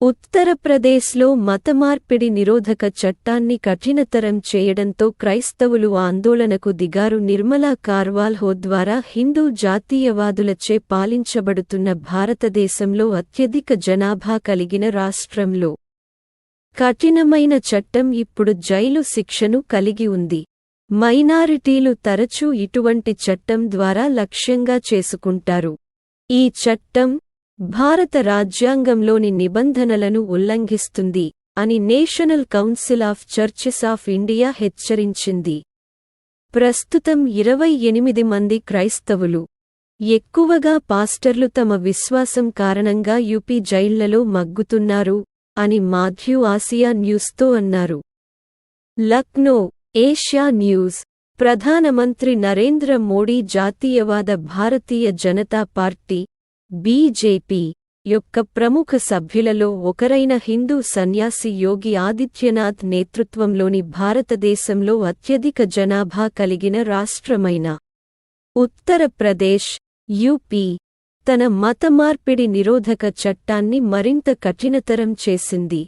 ఉత్తరప్రదేశ్లో మతమార్పిడి నిరోధక చట్టాన్ని కఠినతరం చేయడంతో క్రైస్తవులు ఆందోళనకు దిగారు. నిర్మలా కార్వాల్హో ద్వారా హిందూ జాతీయవాదులచే పాలించబడుతున్న భారతదేశంలో అత్యధిక జనాభా కలిగిన రాష్ట్రంలో కఠినమైన చట్టం ఇప్పుడు జైలు శిక్షను కలిగి ఉంది. మైనారిటీలు తరచూ ఇటువంటి చట్టం ద్వారా లక్ష్యంగా చేసుకుంటారు. ఈ చట్టం భారత రాజ్యాంగంలోని నిబంధనలను ఉల్లంఘిస్తుంది అని national Council of churches of India హెచ్చరించింది. ప్రస్తుతం 28 మంది క్రైస్తవులు, ఎక్కువగా పాస్టర్లు తమ విశ్వాసం కారణంగా యూపీ జైళ్లలో మగ్గుతున్నారు అని మాథ్యూ ఆసియా న్యూస్తో అన్నారు. Lucknow, Asia news. ప్రధానమంత్రి నరేంద్ర మోడీ జాతీయవాద భారతీయ జనతా పార్టీ బీజేపీ యొక్క ప్రముఖ సభ్యులలో ఒకరైన హిందూ సన్యాసి యోగి ఆదిత్యనాథ్ నేతృత్వంలోని భారతదేశంలో అత్యధిక జనాభా కలిగిన రాష్ట్రమైన ఉత్తరప్రదేశ్, యూపీ తన మతమార్పిడి నిరోధక చట్టాన్ని మరింత కఠినతరం చేసింది.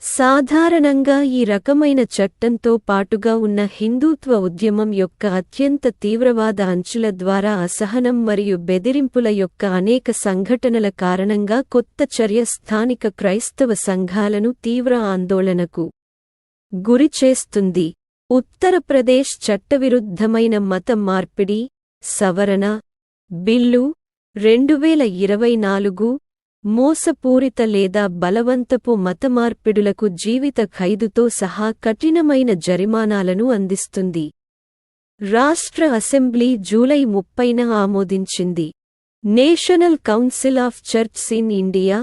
సాధారణంగా ఈ రకమైన చట్టంతో పాటుగా ఉన్న హిందూత్వ ఉద్యమం యొక్క అత్యంత తీవ్రవాద అంచుల ద్వారా అసహనం మరియు బెదిరింపుల యొక్క అనేక సంఘటనల కారణంగా కొత్త చర్య స్థానిక క్రైస్తవ సంఘాలను తీవ్ర ఆందోళనకు గురిచేస్తుంది. ఉత్తరప్రదేశ్ చట్టవిరుద్ధమైన మత మార్పిడి సవరణ బిల్లు 2024 మోసపూరిత లేదా బలవంతపు మతమార్పిడులకు జీవిత ఖైదుతో సహా కఠినమైన జరిమానాలను అందిస్తుంది. రాష్ట్ర అసెంబ్లీ జూలై 30న ఆమోదించింది. National Council of Churches in India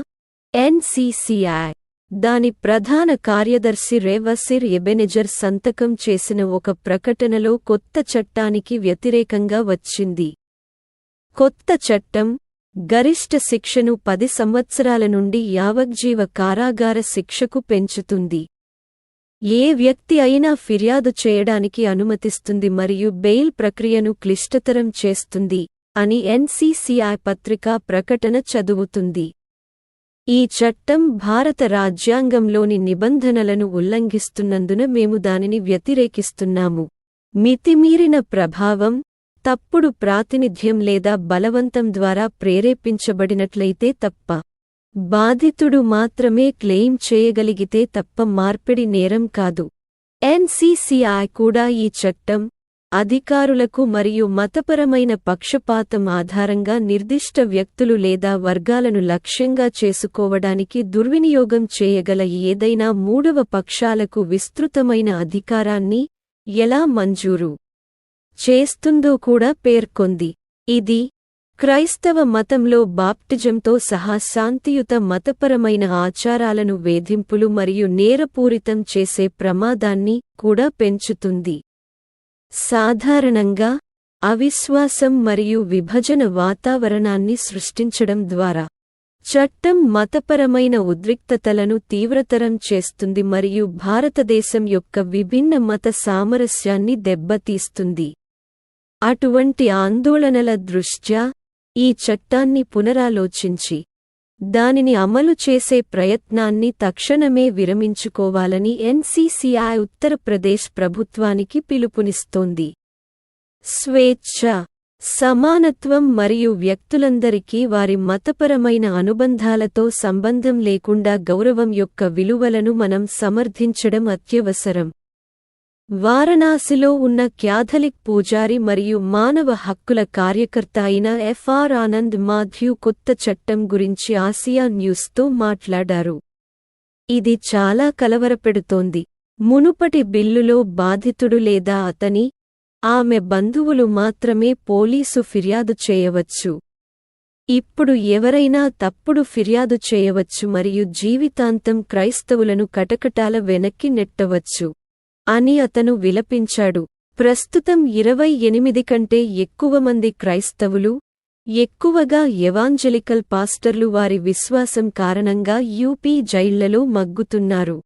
(NCCI) దాని ప్రధాన కార్యదర్శి రేవసిర్ ఎబెనెజర్ సంతకం చేసిన ఒక ప్రకటనలో కొత్త చట్టానికి వ్యతిరేకంగా వచ్చింది. కొత్త చట్టం గరిష్ట శిక్షను 10 సంవత్సరాల నుండి యావజ్జీవ కారాగార శిక్షకు పెంచుతుంది. ఏ వ్యక్తి అయినా ఫిర్యాదు చేయడానికి అనుమతిస్తుంది మరియు బెయిల్ ప్రక్రియను క్లిష్టతరం చేస్తుంది అని NCCI పత్రికా ప్రకటన చదువుతుంది. ఈ చట్టం భారత రాజ్యాంగంలోని నిబంధనలను ఉల్లంఘిస్తున్నందున మేము దానిని వ్యతిరేకిస్తున్నాము. మితిమీరిన ప్రభావం, తప్పుడు ప్రాతినిధ్యం లేదా బలవంతం ద్వారా ప్రేరేపించబడినట్లయితే తప్ప, బాధితుడు మాత్రమే క్లెయిమ్ చేయగలిగితే తప్ప మార్పిడి నేరం కాదు. NCCI కూడా ఈ చట్టం అధికారులకు మరియు మతపరమైన పక్షపాతం ఆధారంగా నిర్దిష్ట వ్యక్తులు లేదా వర్గాలను లక్ష్యంగా చేసుకోవడానికి దుర్వినియోగం చేయగల ఏదైనా మూడవ పక్షాలకు విస్తృతమైన అధికారాన్ని ఎలా మంజూరు చేస్తుందో కూడా పేర్కొంది. ఇది క్రైస్తవ మతంలో బాప్టిజంతో సహా శాంతియుత మతపరమైన ఆచారాలను వేధింపులు మరియు నేరపూరితం చేసే ప్రమాదాన్ని కూడా పెంచుతుంది. సాధారణంగా అవిశ్వాసం మరియు విభజన వాతావరణాన్ని సృష్టించడం ద్వారా చట్టం మతపరమైన ఉద్రిక్తతలను తీవ్రతరం చేస్తుంది మరియు భారతదేశం యొక్క విభిన్న మత సామరస్యాన్ని దెబ్బతీస్తుంది. అటువంటి ఆందోళనల దృష్ట్యా ఈ చట్టాన్ని పునరాలోచించి దానిని అమలు చేసే ప్రయత్నాన్ని తక్షణమే విరమించుకోవాలని NCCI ఉత్తరప్రదేశ్ ప్రభుత్వానికి పిలుపునిస్తోంది. స్వేచ్ఛ, సమానత్వం మరియు వ్యక్తులందరికీ వారి మతపరమైన అనుబంధాలతో సంబంధం లేకుండా గౌరవం యొక్క విలువలను మనం సమర్థించడం అత్యవసరం. వారణాసిలో ఉన్న క్యాథలిక్ పూజారి మరియు మానవ హక్కుల కార్యకర్త అయిన FR ఆనంద్ మాథ్యూ కొత్త చట్టం గురించి ఆసియా న్యూస్తో మాట్లాడారు. ఇది చాలా కలవరపెడుతోంది. మునుపటి బిల్లులో బాధితుడు లేదా అతని, ఆమె బంధువులు మాత్రమే పోలీసు ఫిర్యాదు చేయవచ్చు. ఇప్పుడు ఎవరైనా తప్పుడు ఫిర్యాదు చేయవచ్చు మరియు జీవితాంతం క్రైస్తవులను కటకటాల వెనక్కి నెట్టవచ్చు అని అతను విలపించాడు. ప్రస్తుతం 28 కంటే ఎక్కువ మంది క్రైస్తవులు, ఎక్కువగా ఎవాంజలికల్ పాస్టర్లు వారి విశ్వాసం కారణంగా యూపీ జైళ్లలో మగ్గుతున్నారు.